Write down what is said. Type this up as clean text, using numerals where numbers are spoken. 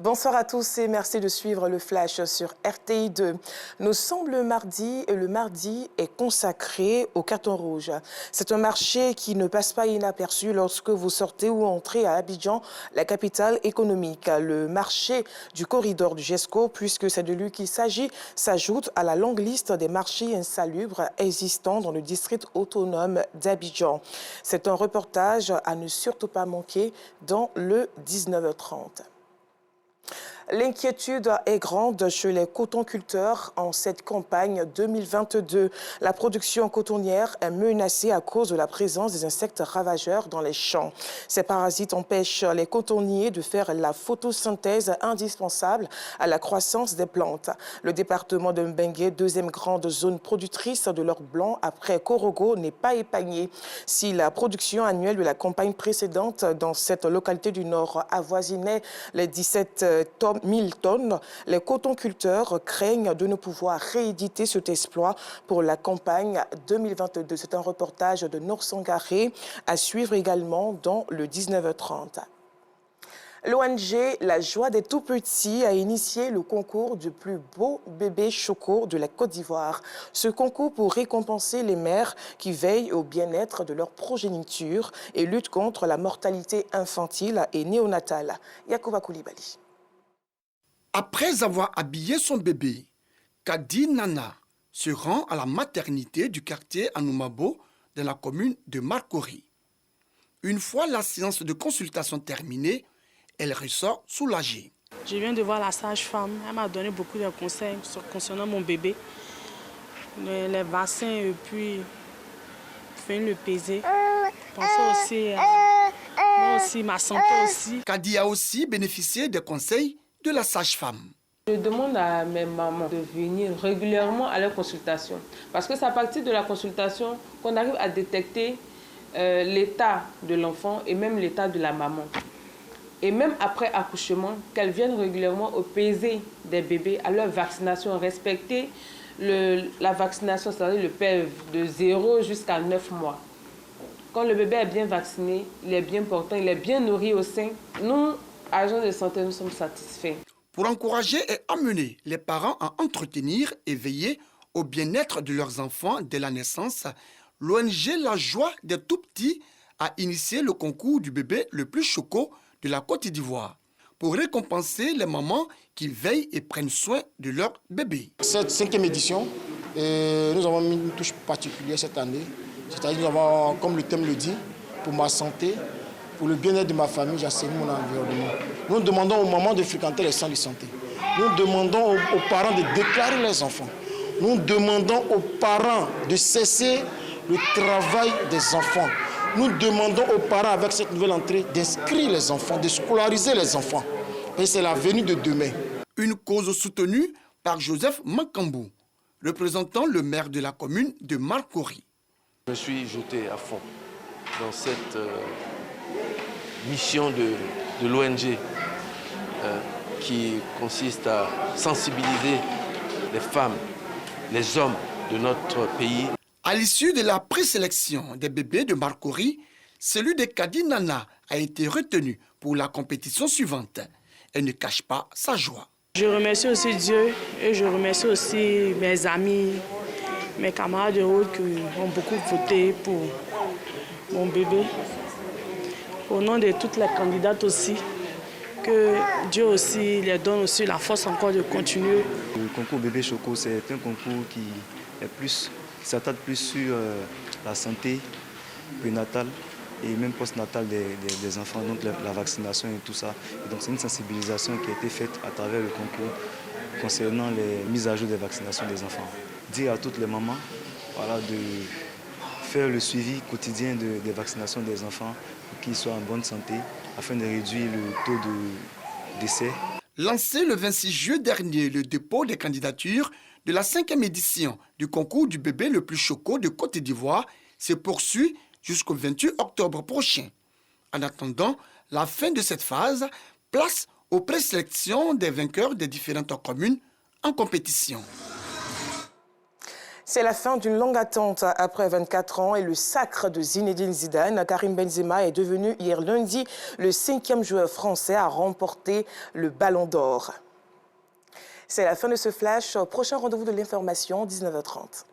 Bonsoir à tous et merci de suivre le Flash sur RTI2. Nous sommes le mardi et le mardi est consacré au carton rouge. C'est un marché qui ne passe pas inaperçu lorsque vous sortez ou entrez à Abidjan, la capitale économique. Le marché du corridor du GESCO, puisque c'est de lui qu'il s'agit, s'ajoute à la longue liste des marchés insalubres existants dans le district autonome d'Abidjan. C'est un reportage à ne surtout pas manquer dans le 19h30. L'inquiétude est grande chez les cotonculteurs en cette campagne 2022. La production cotonnière est menacée à cause de la présence des insectes ravageurs dans les champs. Ces parasites empêchent les cotonniers de faire la photosynthèse indispensable à la croissance des plantes. Le département de Mbengue, deuxième grande zone productrice de l'or blanc après Korogo, n'est pas épargné. Si la production annuelle de la campagne précédente dans cette localité du Nord avoisinait les 17 000 tonnes, les cotonculteurs craignent de ne pouvoir rééditer cet exploit pour la campagne 2022. C'est un reportage de Nour Sangaré à suivre également dans le 19h30. L'ONG La Joie des Tout-Petits a initié le concours du plus beau bébé choco de la Côte d'Ivoire. Ce concours pour récompenser les mères qui veillent au bien-être de leur progéniture et luttent contre la mortalité infantile et néonatale. Yacouba Koulibaly. Après avoir habillé son bébé, Kadi Nana se rend à la maternité du quartier Anoumabo de la commune de Marcory. Une fois la séance de consultation terminée, elle ressort soulagée. Je viens de voir la sage-femme. Elle m'a donné beaucoup de conseils concernant mon bébé. Les vaccins et puis venir le peser. Penser aussi à moi aussi, ma santé aussi. Kadi a aussi bénéficié des conseils de la sage-femme. Je demande à mes mamans de venir régulièrement à leur consultation. Parce que c'est à partir de la consultation qu'on arrive à détecter l'état de l'enfant et même l'état de la maman. Et même après accouchement, qu'elles viennent régulièrement au pesée des bébés, à leur vaccination, respecter la vaccination, c'est-à-dire le PEV, de 0 jusqu'à 9 mois. Quand le bébé est bien vacciné, il est bien portant, il est bien nourri au sein, nous, agents de santé, nous sommes satisfaits. Pour encourager et amener les parents à entretenir et veiller au bien-être de leurs enfants dès la naissance, l'ONG La Joie des Tout-Petits a initié le concours du bébé le plus choco de la Côte d'Ivoire pour récompenser les mamans qui veillent et prennent soin de leur bébé. Cette 5e édition, nous avons mis une touche particulière cette année. C'est-à-dire nous avons, comme le thème le dit, pour ma santé, pour le bien-être de ma famille, j'assaini mon environnement. Nous demandons aux mamans de fréquenter les centres de santé. Nous demandons aux parents de déclarer les enfants. Nous demandons aux parents de cesser le travail des enfants. Nous demandons aux parents, avec cette nouvelle entrée, d'inscrire les enfants, de scolariser les enfants. Et c'est l'avenir de demain. Une cause soutenue par Joseph Mankambou, représentant le maire de la commune de Marcory. Je me suis jeté à fond dans cette mission de l'ONG qui consiste à sensibiliser les femmes, les hommes de notre pays. À l'issue de la présélection des bébés de Marcory, celui de Kadi Nana a été retenu pour la compétition suivante. Elle ne cache pas sa joie. Je remercie aussi Dieu et je remercie aussi mes amis, mes camarades de route qui ont beaucoup voté pour mon bébé. Au nom de toutes les candidates aussi, que Dieu aussi les donne aussi la force encore de continuer. Le concours bébé choco, c'est un concours qui s'attarde plus sur la santé prénatale et même postnatale des enfants, donc la vaccination et tout ça. Et donc c'est une sensibilisation qui a été faite à travers le concours concernant les mises à jour des vaccinations des enfants. Dire à toutes les mamans de faire le suivi quotidien des vaccinations des enfants pour qu'ils soient en bonne santé afin de réduire le taux de décès. Lancé le 26 juillet dernier, le dépôt des candidatures de la 5e édition du concours du bébé le plus choco de Côte d'Ivoire se poursuit jusqu'au 28 octobre prochain. En attendant la fin de cette phase, place aux présélections des vainqueurs des différentes communes en compétition. C'est la fin d'une longue attente après 24 ans et le sacre de Zinedine Zidane. Karim Benzema est devenu hier lundi le 5e joueur français à remporter le Ballon d'Or. C'est la fin de ce flash. Prochain rendez-vous de l'information, 19h30.